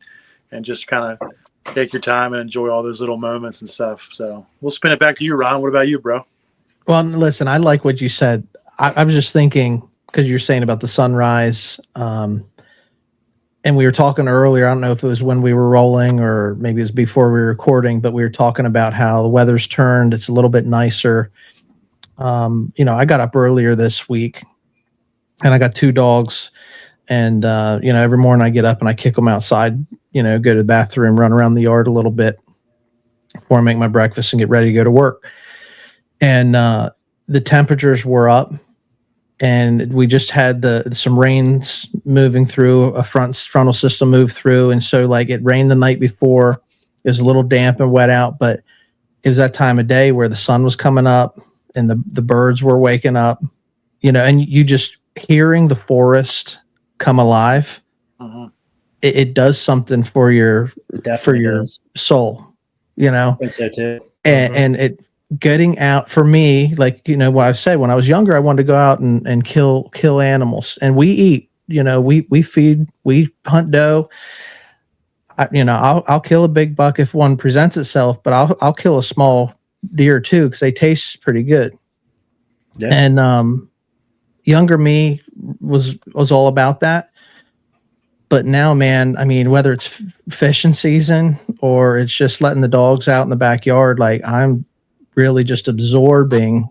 just kind of take your time and enjoy all those little moments and stuff. So we'll spin it back to you, Ron. What about you, bro? well, listen, I like what you said. I was just thinking, because you're saying about the sunrise, and we were talking earlier, I don't know if it was when we were rolling or maybe it was before we were recording, but we were talking about how the weather's turned. It's a little bit nicer. You know, I got up earlier this week and I got 2 dogs, and, you know, every morning I get up and I kick them outside, you know, go to the bathroom, run around the yard a little bit. before I make my breakfast and get ready to go to work. And the temperatures were up, and we just had some rains moving through, a frontal system moved through. And so like it rained the night before. It was a little damp and wet out, but it was that time of day where the sun was coming up and the birds were waking up, and you just hearing the forest come alive. It does something for your soul, I think so too. and it getting out for me, like, what I said, when I was younger, I wanted to go out and kill animals, and we eat, we feed, we hunt doe. I'll kill a big buck if one presents itself, but I'll kill a small deer too, because they taste pretty good. Yeah. And younger me was all about that. But now, man, I mean, whether it's fishing season or it's just letting the dogs out in the backyard, like I'm really just absorbing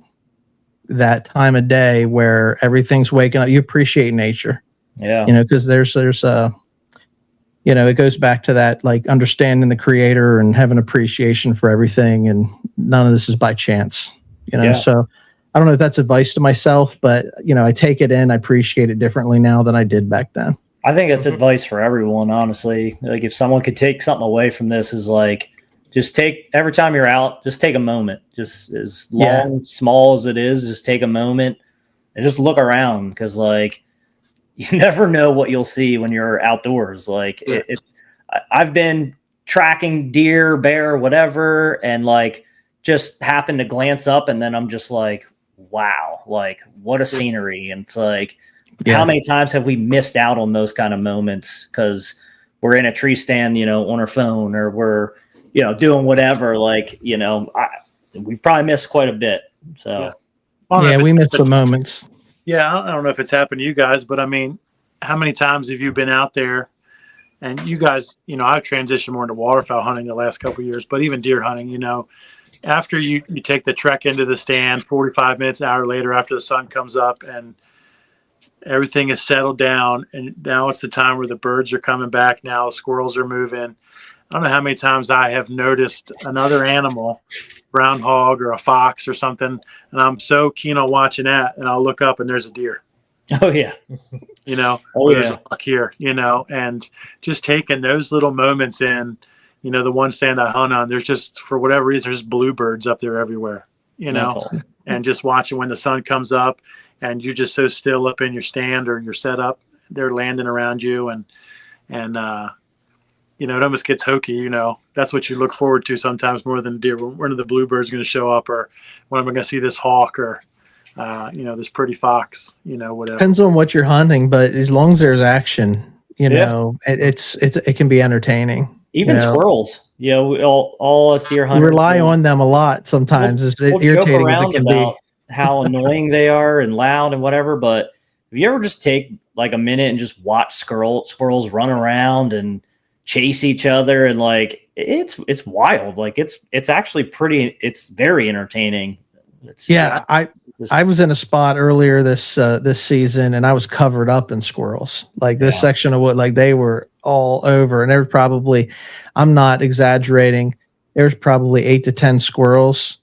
that time of day where everything's waking up. You appreciate nature. Yeah. Because there's it goes back to that, like understanding the creator and having appreciation for everything. And none of this is by chance, So I don't know if that's advice to myself, but, I take it in. I appreciate it differently now than I did back then. I think it's advice for everyone, honestly. Like if someone could take something away from this is like, just every time you're out, just take a moment, just as long, small as it is, just take a moment and just look around. Because like, you never know what you'll see when you're outdoors. Like I've been tracking deer, bear, whatever, and like just happened to glance up, and then I'm just like, wow, like what a scenery. And it's like, how many times have we missed out on those kind of moments because we're in a tree stand, on our phone, or we're, doing whatever, like, we've probably missed quite a bit. So we missed the moments. Yeah, I don't know if it's happened to you guys, but I mean, how many times have you been out there? And you guys, I've transitioned more into waterfowl hunting the last couple of years, but even deer hunting, after you take the trek into the stand, 45 minutes, an hour later, after the sun comes up and everything is settled down, and now it's the time where the birds are coming back. Now the squirrels are moving. I don't know how many times I have noticed another animal, brown hog or a fox or something, and I'm so keen on watching that, and I'll look up and there's a deer. Oh yeah. There's a buck here, and just taking those little moments in, the one stand I hunt on, there's just, for whatever reason, there's bluebirds up there everywhere, Awesome. And just watching when the sun comes up and you're just so still up in your stand or your setup, they're landing around you, and it almost gets hokey, that's what you look forward to sometimes more than deer. When are the bluebirds going to show up, or when am I going to see this hawk, or, this pretty fox, whatever. Depends on what you're hunting, but as long as there's action, it can be entertaining. Even squirrels, all us deer hunters. We rely on them a lot sometimes. We'll irritating as it can be. How annoying they are and loud and whatever. But if you ever just take like a minute and just watch squirrels run around and chase each other, and like it's wild. Like it's actually it's very entertaining. I was in a spot earlier this season, and I was covered up in squirrels. Like this section of wood, like they were all over, and there were probably, I'm not exaggerating, there's probably 8 to 10 squirrels,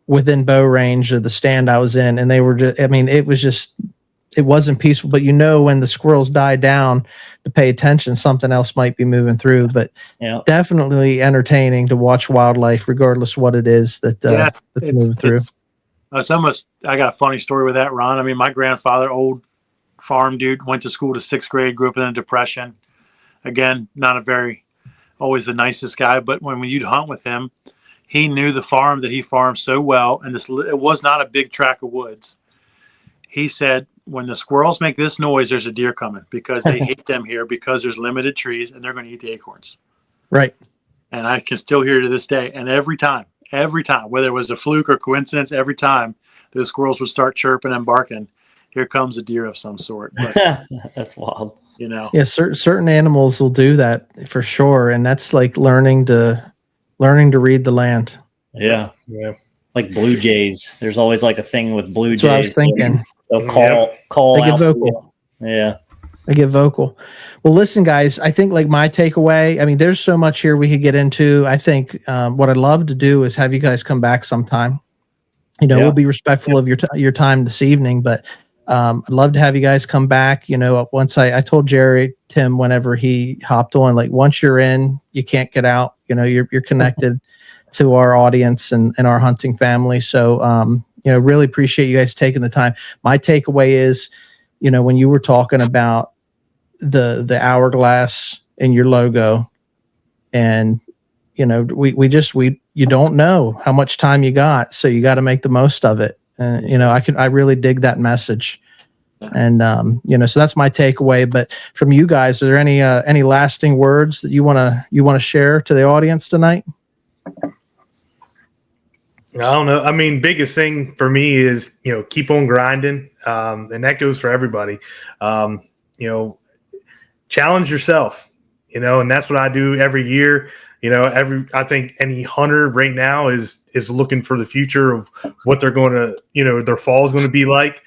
within bow range of the stand I was in, and they were just, it wasn't peaceful, but when the squirrels die down to pay attention, something else might be moving through, but definitely entertaining to watch wildlife, regardless what it is that's moving through. It's almost, I got a funny story with that, Ron. I mean, my grandfather, old farm dude, went to school to 6th grade, grew up in the Depression. Again, not always the nicest guy, but when you'd hunt with him, he knew the farm that he farmed so well, and it was not a big tract of woods. He said, when the squirrels make this noise, there's a deer coming, because they hate them here because there's limited trees and they're going to eat the acorns. Right. And I can still hear it to this day. And every time, whether it was a fluke or coincidence, every time those squirrels would start chirping and barking, here comes a deer of some sort. But, that's wild. Yeah, certain animals will do that for sure. And that's like learning to read the land. Yeah. Like blue jays. There's always like a thing with blue jays. That's what I was thinking. They'll call they out. get vocal. Yeah. I get vocal. Well, listen, guys, I think like my takeaway, I mean, there's so much here we could get into. I think what I'd love to do is have you guys come back sometime. We'll be respectful of your time this evening, but I'd love to have you guys come back. Once I told Jerry, Tim, whenever he hopped on, like once you're in, you can't get out. You're connected to our audience and our hunting family. So, really appreciate you guys taking the time. My takeaway is, when you were talking about the hourglass in your logo, and you don't know how much time you got, so you got to make the most of it. I really dig that message, and so that's my takeaway. But from you guys, are there any lasting words that you want to share to the audience tonight? I don't know. I mean, biggest thing for me is, keep on grinding. And that goes for everybody. Challenge yourself, and that's what I do every year. I think any hunter right now is looking for the future of what they're going to, their fall is going to be like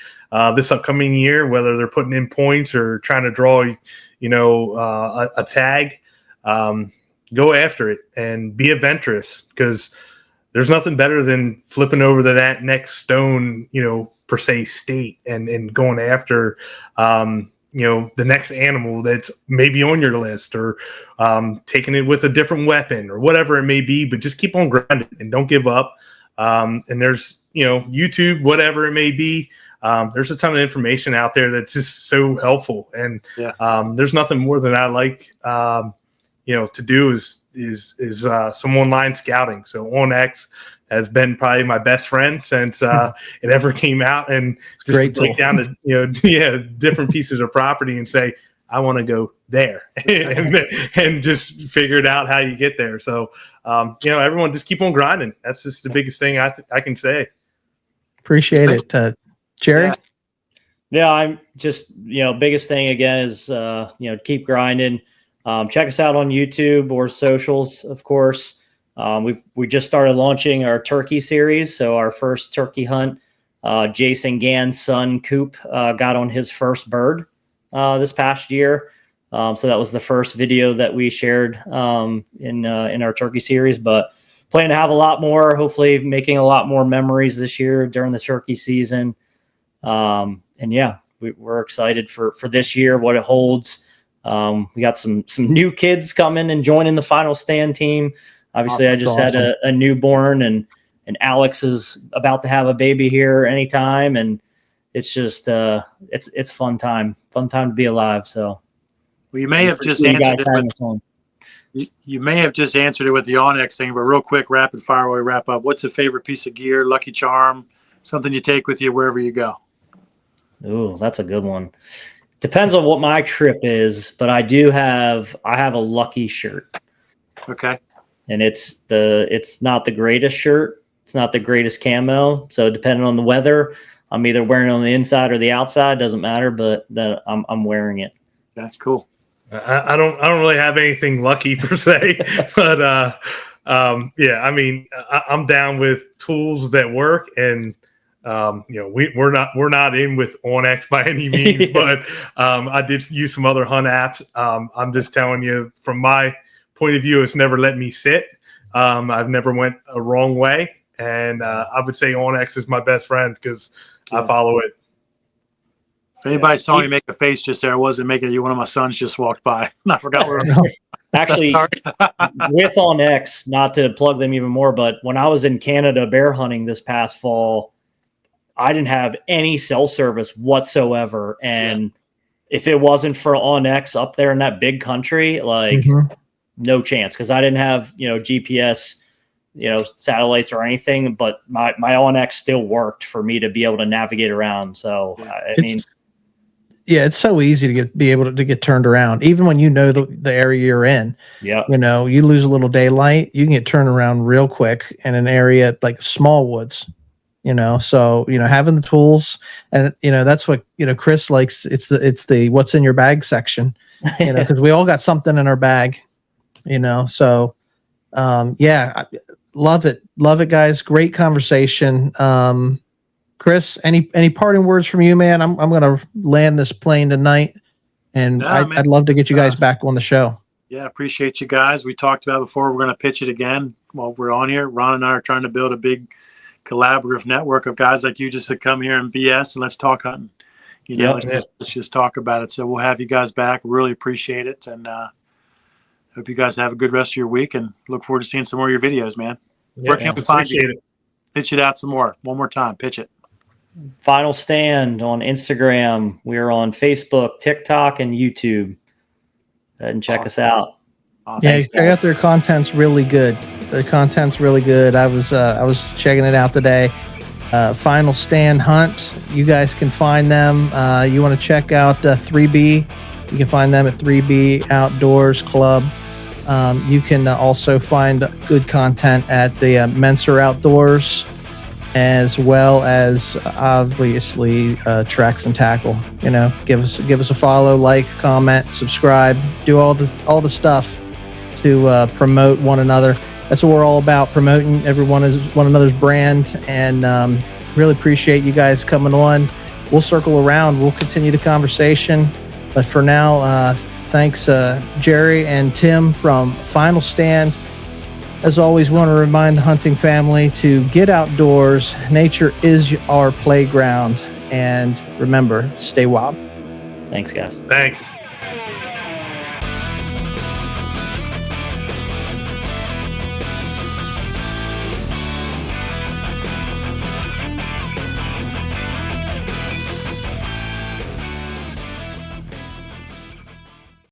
this upcoming year, whether they're putting in points or trying to draw, a tag. Go after it and be adventurous, because there's nothing better than flipping over to that next stone, per se state and going after, the next animal that's maybe on your list, or taking it with a different weapon or whatever it may be, but just keep on grinding and don't give up. And there's, YouTube, whatever it may be. There's a ton of information out there that's just so helpful. And there's nothing more than I like, to do is some online scouting. So OnX has been probably my best friend since it ever came out, and just break down to different pieces of property and say, I want to go there and just figure it out how you get there. So everyone just keep on grinding. That's just the biggest thing I can say. Appreciate it. Jere? Yeah, I'm just, biggest thing again is, keep grinding. Check us out on YouTube or socials, of course. We just started launching our turkey series. So our first turkey hunt, Jason Gann's son, Coop, got on his first bird this past year. So that was the first video that we shared in our turkey series. But plan to have a lot more, hopefully making a lot more memories this year during the turkey season. We're excited for this year, what it holds. We got some new kids coming and joining the Final Stand team. Obviously, I just had a newborn, and Alex is about to have a baby here anytime, and it's just it's fun time to be alive. So, well, you may have just answered it. You may have just answered it with the OnX thing, but real quick, rapid fire while we wrap up. What's a favorite piece of gear, lucky charm, something you take with you wherever you go? Ooh, that's a good one. Depends on what my trip is, but I have a lucky shirt. Okay. And it's not the greatest shirt. It's not the greatest camo. So depending on the weather, I'm either wearing it on the inside or the outside. Doesn't matter, but I'm wearing it. That's cool. I don't really have anything lucky per se, but I mean, I'm down with tools that work, and we're not in with OnX by any means, but I did use some other hunt apps. I'm just telling you, from my point of view, it's never let me sit. I've never went a wrong way, and I would say OnX is my best friend because I follow it. If anybody saw me make a face just there, I wasn't making you. One of my sons just walked by. I forgot where. Actually, with OnX, not to plug them even more, but when I was in Canada bear hunting this past fall, I didn't have any cell service whatsoever. And if it wasn't for OnX up there in that big country, no chance. Cause I didn't have, GPS, satellites or anything, but my OnX still worked for me to be able to navigate around. So, it's so easy to be able to get turned around. Even when the area you're in, you lose a little daylight, you can get turned around real quick in an area like small woods. So having the tools, and that's what Chris likes. It's the what's in your bag section, because we all got something in our bag, So love it, guys. Great conversation. Chris, any parting words from you, man? I'm gonna land this plane tonight. And Yeah, man. I'd love to get you guys back on the show. Yeah, appreciate you guys. We talked about before, we're going to pitch it again while we're on here. Ron and I are trying to build a big collaborative network of guys like you just to come here and BS and let's talk hunting. You know, let's just talk about it. So we'll have you guys back. Really appreciate it. And hope you guys have a good rest of your week and look forward to seeing some more of your videos, man. Where can we find you? Pitch it out some more. One more time. Pitch it. Final Stand on Instagram. We're on Facebook, TikTok, and YouTube. And check us out. Awesome. Yeah, check out their content's really good. Their content's really good. I was checking it out today. Final Stand Hunt. You guys can find them. You want to check out 3B? You can find them at 3B Outdoors Club. You can also find good content at the Menser Outdoors, as well as obviously Tracks and Tackle. You know, give us a follow, like, comment, subscribe, do all the stuff to promote one another. That's what we're all about, promoting one another's brand, and really appreciate you guys coming on. We'll circle around. We'll continue the conversation, but for now, thanks Jere and Tim from Final Stand. As always, want to remind the hunting family to get outdoors. Nature is our playground. And remember, stay wild. Thanks, guys. Thanks.